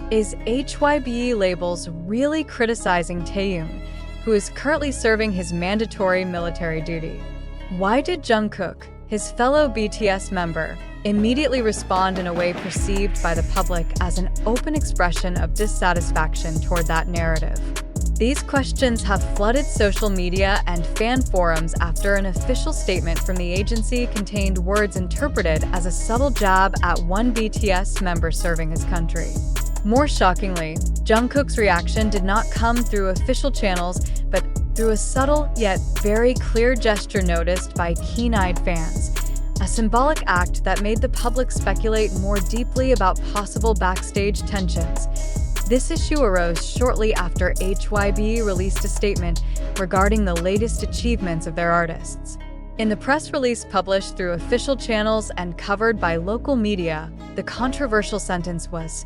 Is HYBE labels really criticizing Taehyung, who is currently serving his mandatory military duty? Why did Jungkook, his fellow BTS member, immediately respond in a way perceived by the public as an open expression of dissatisfaction toward that narrative? These questions have flooded social media and fan forums after an official statement from the agency contained words interpreted as a subtle jab at one BTS member serving his country. More shockingly, Jungkook's reaction did not come through official channels, but through a subtle yet very clear gesture noticed by keen-eyed fans, a symbolic act that made the public speculate more deeply about possible backstage tensions. This issue arose shortly after HYBE released a statement regarding the latest achievements of their artists. In the press release published through official channels and covered by local media, the controversial sentence was,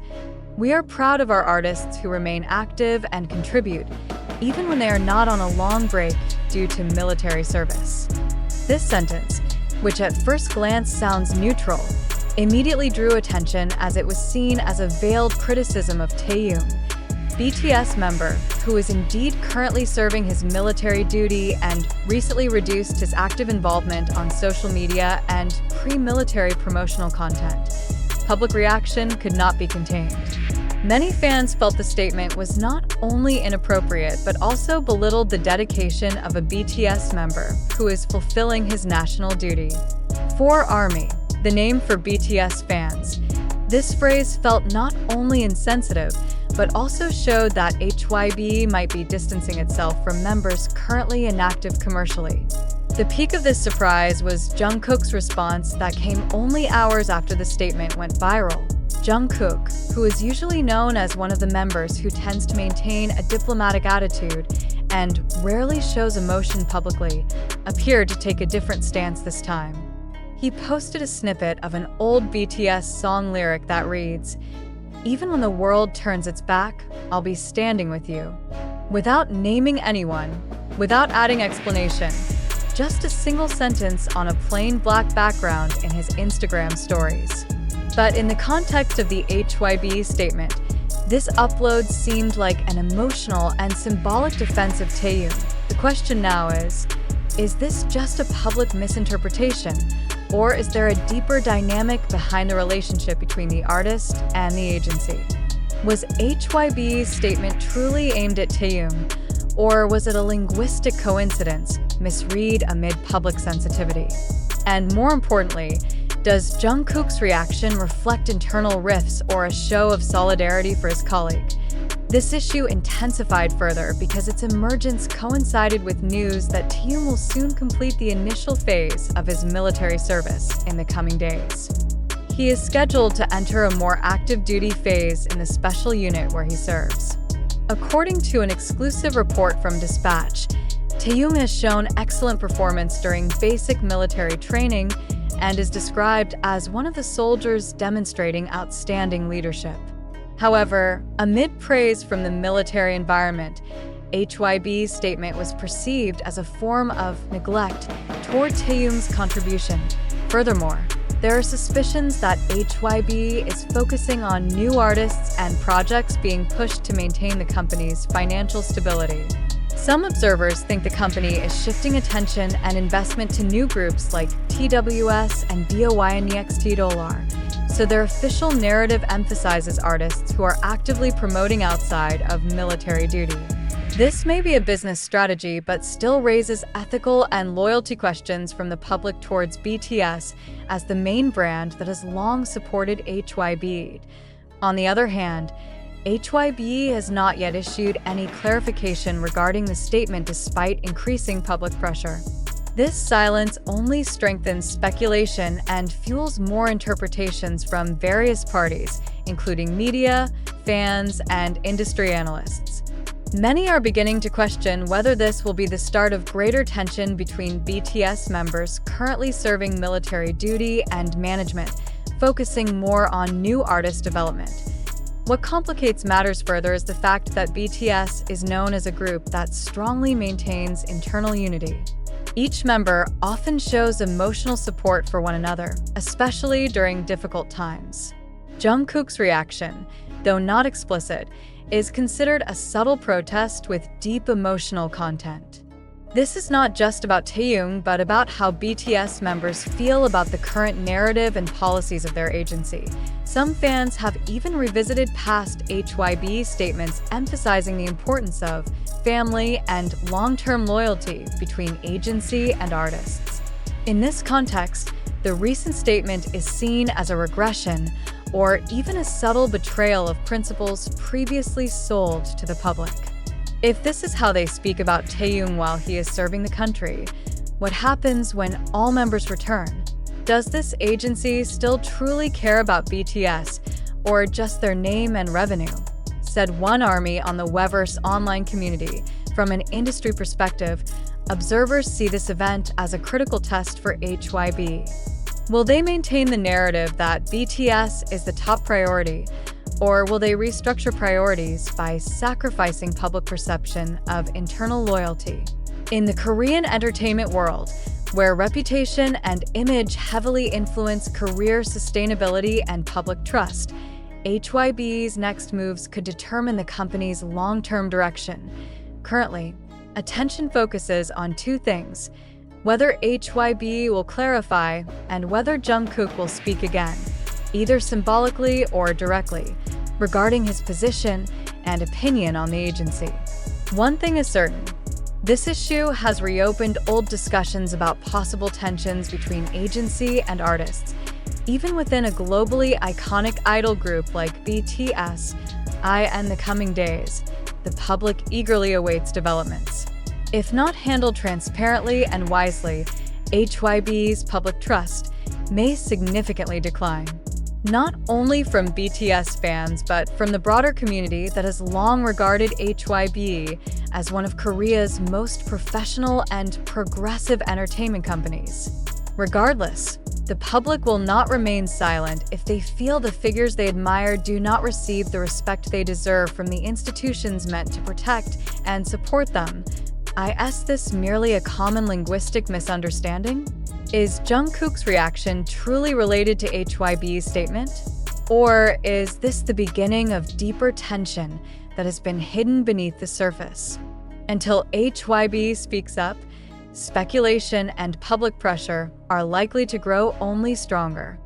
"We are proud of our artists who remain active and contribute, even when they are not on a long break due to military service." This sentence, which at first glance sounds neutral, immediately drew attention as it was seen as a veiled criticism of Taehyung, BTS member who is indeed currently serving his military duty and recently reduced his active involvement on social media and pre-military promotional content. Public reaction could not be contained. Many fans felt the statement was not only inappropriate but also belittled the dedication of a BTS member who is fulfilling his national duty. For ARMY, the name for BTS fans, this phrase felt not only insensitive but also showed that HYBE might be distancing itself from members currently inactive commercially. The peak of this surprise was Jungkook's response that came only hours after the statement went viral. Jungkook, who is usually known as one of the members who tends to maintain a diplomatic attitude and rarely shows emotion publicly, appeared to take a different stance this time. He posted a snippet of an old BTS song lyric that reads, "Even when the world turns its back, I'll be standing with you." Without naming anyone, without adding explanation, just a single sentence on a plain black background in his Instagram stories. But in the context of the HYBE statement, this upload seemed like an emotional and symbolic defense of Taehyung. The question now is this just a public misinterpretation, or is there a deeper dynamic behind the relationship between the artist and the agency? Was HYBE's statement truly aimed at Taehyung, or was it a linguistic coincidence, misread amid public sensitivity? And more importantly, does Jungkook's reaction reflect internal rifts or a show of solidarity for his colleague? This issue intensified further because its emergence coincided with news that Taehyung will soon complete the initial phase of his military service in the coming days. He is scheduled to enter a more active duty phase in the special unit where he serves. According to an exclusive report from Dispatch, Taehyung has shown excellent performance during basic military training and is described as one of the soldiers demonstrating outstanding leadership. However, amid praise from the military environment, HYBE's statement was perceived as a form of neglect toward Taehyung's contribution. Furthermore, there are suspicions that HYBE is focusing on new artists and projects being pushed to maintain the company's financial stability. Some observers think the company is shifting attention and investment to new groups like TWS and BOY and NXT, so their official narrative emphasizes artists who are actively promoting outside of military duty. This may be a business strategy, but still raises ethical and loyalty questions from the public towards BTS as the main brand that has long supported HYBE. On the other hand, HYBE has not yet issued any clarification regarding the statement despite increasing public pressure. This silence only strengthens speculation and fuels more interpretations from various parties, including media, fans, and industry analysts. Many are beginning to question whether this will be the start of greater tension between BTS members currently serving military duty and management, focusing more on new artist development. What complicates matters further is the fact that BTS is known as a group that strongly maintains internal unity. Each member often shows emotional support for one another, especially during difficult times. Jungkook's reaction, though not explicit, is considered a subtle protest with deep emotional content. This is not just about Taehyung, but about how BTS members feel about the current narrative and policies of their agency. Some fans have even revisited past HYBE statements emphasizing the importance of family and long-term loyalty between agency and artists. In this context, the recent statement is seen as a regression or even a subtle betrayal of principles previously sold to the public. If this is how they speak about Taehyung while he is serving the country, what happens when all members return? Does this agency still truly care about BTS, or just their name and revenue? Said one army on the weverse online community. From an industry perspective, observers see this event as a critical test for HYBE. Will they maintain the narrative that BTS is the top priority, or will they restructure priorities by sacrificing public perception of internal loyalty? In the Korean entertainment world, where reputation and image heavily influence career sustainability and public trust, HYBE's next moves could determine the company's long-term direction. Currently, attention focuses on two things: whether HYBE will clarify and whether Jungkook will speak again, either symbolically or directly, regarding his position and opinion on the agency. One thing is certain: this issue has reopened old discussions about possible tensions between agency and artists. Even within a globally iconic idol group like BTS, in the coming days, the public eagerly awaits developments. If not handled transparently and wisely, HYBE's public trust may significantly decline. Not only from BTS fans, but from the broader community that has long regarded HYBE as one of Korea's most professional and progressive entertainment companies. Regardless, the public will not remain silent if they feel the figures they admire do not receive the respect they deserve from the institutions meant to protect and support them. Is this merely a common linguistic misunderstanding? Is Jungkook's reaction truly related to HYBE's statement? Or is this the beginning of deeper tension that has been hidden beneath the surface? Until HYBE speaks up, speculation and public pressure are likely to grow only stronger.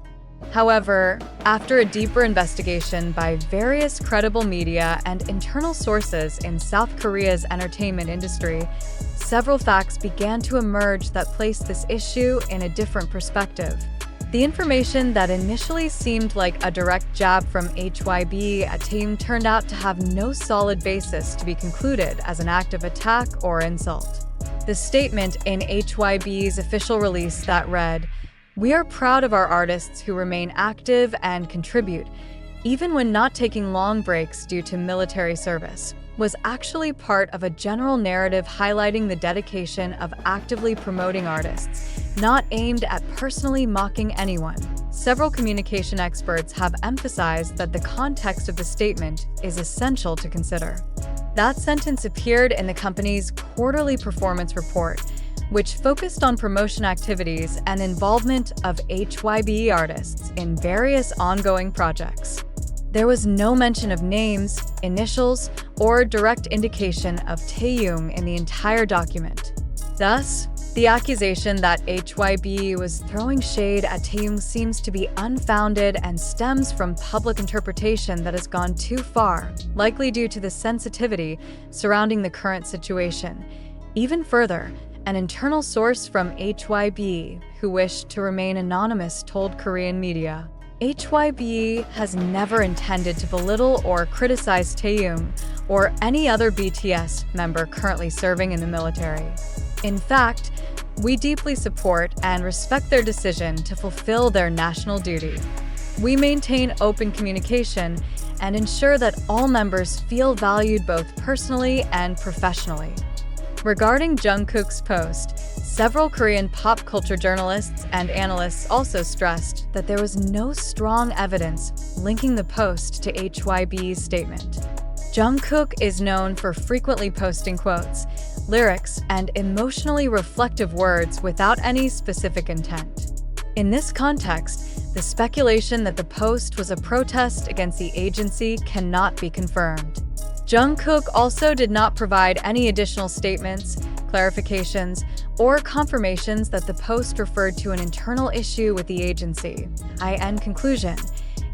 However, after a deeper investigation by various credible media and internal sources in South Korea's entertainment industry, several facts began to emerge that placed this issue in a different perspective. The information that initially seemed like a direct jab from HYBE at Taehyung turned out to have no solid basis to be concluded as an act of attack or insult. The statement in HYBE's official release that read, "We are proud of our artists who remain active and contribute, even when not taking long breaks due to military service," was actually part of a general narrative highlighting the dedication of actively promoting artists, not aimed at personally mocking anyone. Several communication experts have emphasized that the context of the statement is essential to consider. That sentence appeared in the company's quarterly performance report, which focused on promotion activities and involvement of HYBE artists in various ongoing projects. There was no mention of names, initials, or direct indication of Taehyung in the entire document. Thus, the accusation that HYBE was throwing shade at Taehyung seems to be unfounded and stems from public interpretation that has gone too far, likely due to the sensitivity surrounding the current situation. Even further, an internal source from HYBE, who wished to remain anonymous, told Korean media, HYBE has never intended to belittle or criticize Taehyung or any other BTS member currently serving in the military. In fact, we deeply support and respect their decision to fulfill their national duty. We maintain open communication and ensure that all members feel valued both personally and professionally. Regarding Jungkook's post, several Korean pop culture journalists and analysts also stressed that there was no strong evidence linking the post to HYBE's statement. Jungkook is known for frequently posting quotes, lyrics, and emotionally reflective words without any specific intent. In this context, the speculation that the post was a protest against the agency cannot be confirmed. Jungkook also did not provide any additional statements, clarifications, or confirmations that the post referred to an internal issue with the agency. In conclusion,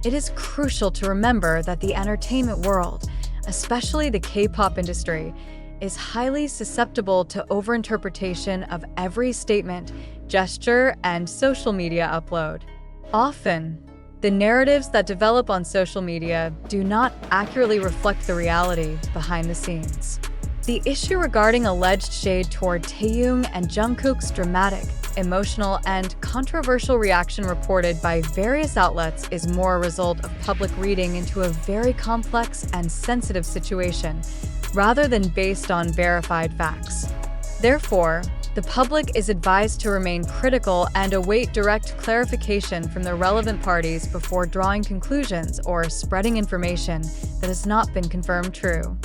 it is crucial to remember that the entertainment world, especially the K-pop industry, is highly susceptible to overinterpretation of every statement, gesture, and social media upload. Often, the narratives that develop on social media do not accurately reflect the reality behind the scenes. The issue regarding alleged shade toward Taehyung and Jungkook's dramatic, emotional, and controversial reaction reported by various outlets is more a result of public reading into a very complex and sensitive situation, rather than based on verified facts. Therefore, the public is advised to remain critical and await direct clarification from the relevant parties before drawing conclusions or spreading information that has not been confirmed true.